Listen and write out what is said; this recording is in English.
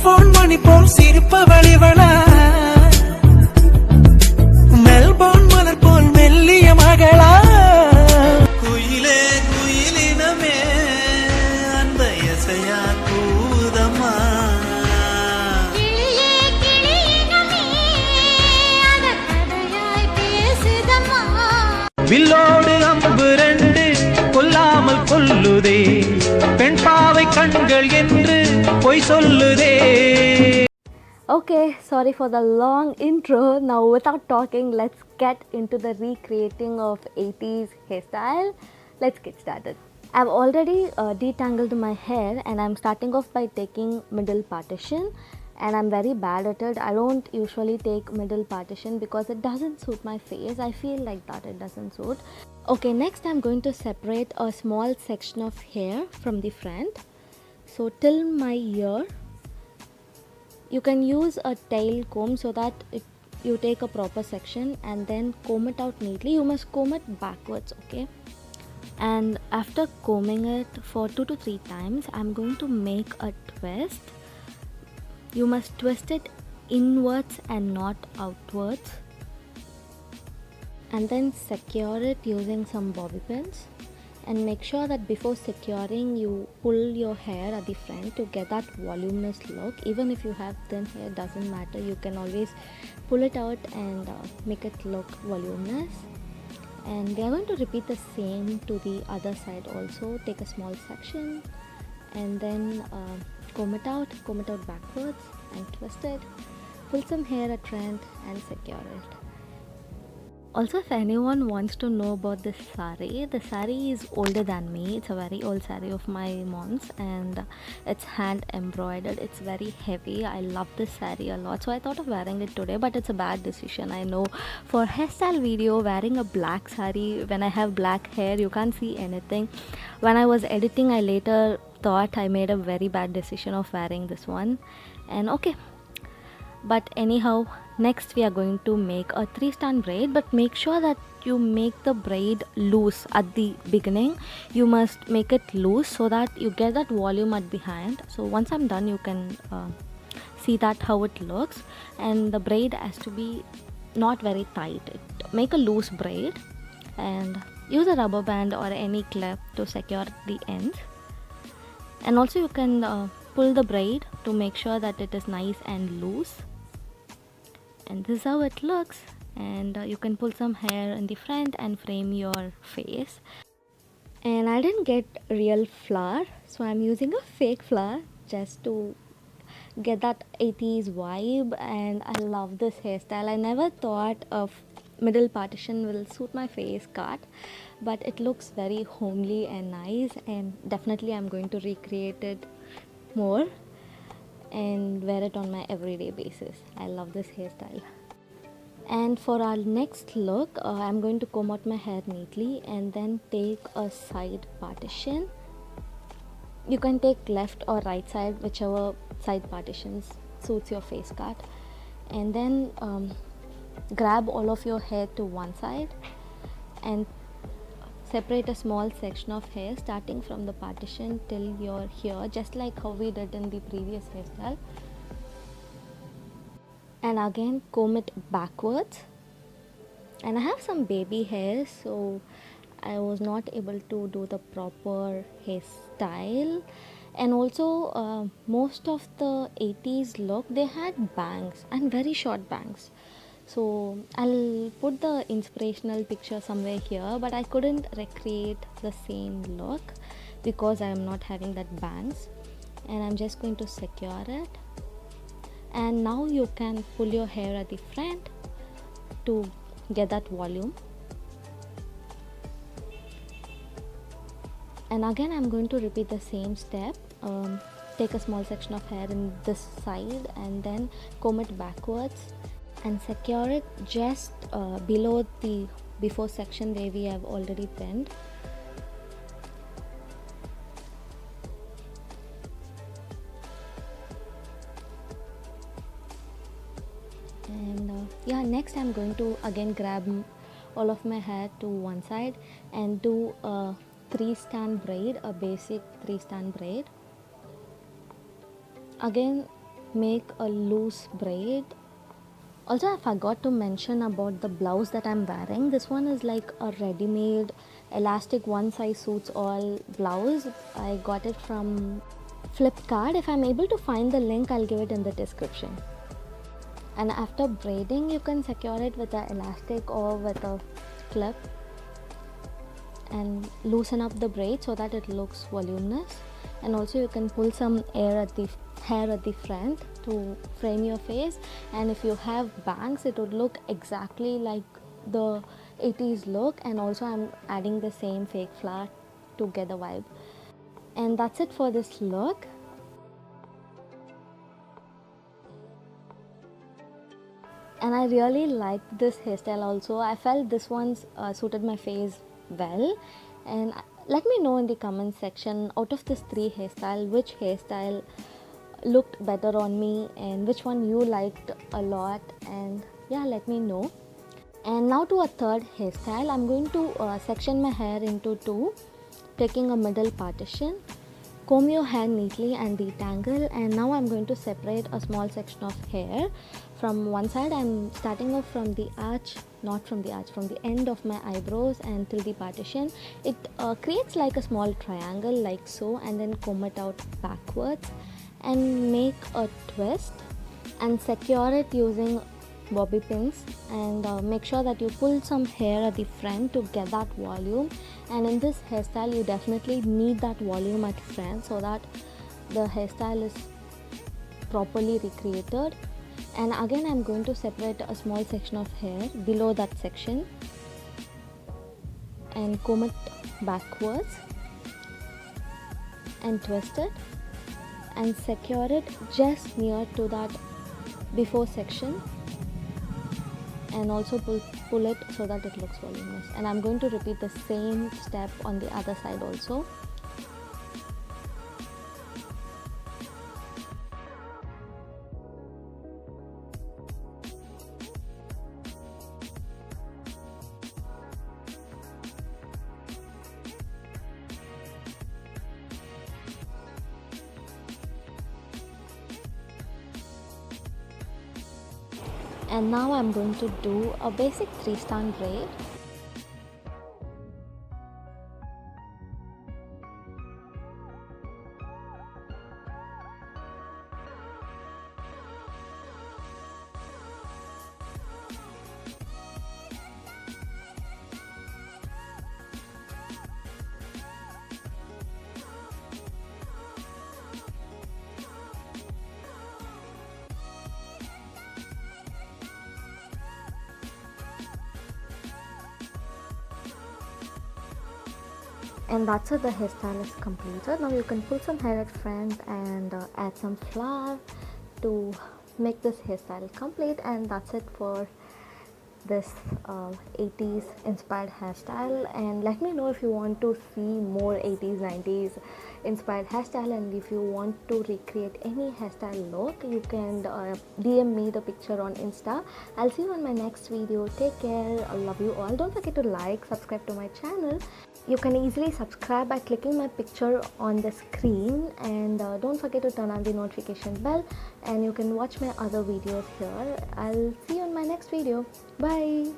Cellphone மணி போல் சிரிப்பவளிவளா, Melbourne மலர் போல் மெல்லிய மகளா. குயிலே குயிலினமே அந்த இசையா கூதம்மா, வில்லோடு அம்பு ரெண்டு கொல்லாமல் கொல்லுதே, பெண் பாவை கண்கள் என்று பொய் சொல்லுதே. Okay, sorry for the long intro. Now without talking, let's get into the recreating of 80s hairstyle. Let's get started. I've already detangled my hair and I'm starting off by taking middle partition, and I'm very bad at it. I don't usually take middle partition because it doesn't suit my face. I feel like that it doesn't suit. Okay, next I'm going to separate a small section of hair from the front. So till my ear, you can use a tail comb so that you take a proper section and then comb it out neatly. You must comb it backwards, okay? And after combing it for 2 to 3 times, I'm going to make a twist. You must twist it inwards and not outwards, and then secure it using some bobby pins. And make sure that before securing, you pull your hair at the front to get that voluminous look. Even if you have thin hair, doesn't matter, you can always pull it out and make it look voluminous. And we are going to repeat the same to the other side also. Take a small section and then comb it out backwards and twist it. Pull some hair at front and secure it. Also, if anyone wants to know about this the sari is older than me. It's a very old sari of my mom's, and it's hand embroidered. It's very heavy. I love this sari a lot, so I thought of wearing it today, but it's a bad decision, I know. For hairstyle video, wearing a black sari when I have black hair, you can't see anything. When I was editing, I later thought I made a very bad decision of wearing this one. And okay, but anyhow, next we are going to make a 3-strand braid, but make sure that you make the braid loose at the beginning. You must make it loose so that you get that volume at behind. So once I'm done, you can see that how it looks. And the braid has to be not very tight. Make a loose braid and use a rubber band or any clip to secure the ends. And also you can pull the braid to make sure that it is nice and loose. And this is how it looks. And you can pull some hair in the front and frame your face. And I didn't get real flower, so I'm using a fake flower just to get that 80s vibe. And I love this hairstyle. I never thought of middle partition will suit my face cut, but it looks very homely and nice, and definitely I'm going to recreate it more and wear it on my everyday basis. I love this hairstyle. And for our next look, I'm going to comb out my hair neatly and then take a side partition. You can take left or right side, whichever side partitions suits your face cut. And then grab all of your hair to one side and separate a small section of hair starting from the partition till you're here, just like how we did in the previous hairstyle. And again comb it backwards. And I have some baby hair, so I was not able to do the proper hairstyle. And also most of the 80s look, they had bangs and very short bangs. So I'll put the inspirational picture somewhere here, but I couldn't recreate the same look because I am not having that bangs. And I'm just going to secure it. And now you can pull your hair at the front to get that volume. And again I'm going to repeat the same step. Take a small section of hair in this side and then comb it backwards and secure it just below the before section where we have already pinned. And yeah, next I'm going to again grab all of my hair to one side and do a 3-strand braid, a basic 3-strand braid. Again make a loose braid. Also, I forgot to mention about the blouse that I'm wearing. This one is like a ready-made elastic one size suits all blouse. I got it from Flipkart. If I'm able to find the link, I'll give it in the description. And after braiding, you can secure it with an elastic or with a clip and loosen up the braid so that it looks voluminous. And also you can pull some hair at the front to frame your face, and if you have bangs it would look exactly like the 80s look. And also I'm adding the same fake flower to get the vibe. And that's it for this look. And I really liked this hairstyle also. I felt this one's suited my face well. And let me know in the comment section, out of this 3 hairstyle, which hairstyle looked better on me and which one you liked a lot. And yeah, let me know. And now to a third hairstyle. I'm going to section my hair into 2, taking a middle partition. Comb your hair neatly and detangle, and now I'm going to separate a small section of hair from one side. I'm starting off from the arch, not from the arch, from the end of my eyebrows and till the partition. It creates like a small triangle like so, and then comb it out backwards and make a twist and secure it using bobby pins. And make sure that you pull some hair at the front to get that volume. And in this hairstyle you definitely need that volume at front so that the hairstyle is properly recreated. And again I'm going to separate a small section of hair below that section and comb it backwards and twist it and secure it just near to that before section, and also pull it so that it looks voluminous. And I'm going to repeat the same step on the other side also. And now I'm going to do a basic 3-strand braid. And that's it, the hairstyle is completed. Now you can pull some hair at front and add some flower to make this hairstyle complete. And that's it for this 80s inspired hairstyle. And let me know if you want to see more 80s 90s inspired hairstyle, and if you want to recreate any hairstyle look, you can DM me the picture on Insta. I'll see you on my next video. Take care. I love you all. Don't forget to like, subscribe to my channel. You can easily subscribe by clicking my picture on the screen, and don't forget to turn on the notification bell, and you can watch my other videos here. I'll see you in my next video. Bye.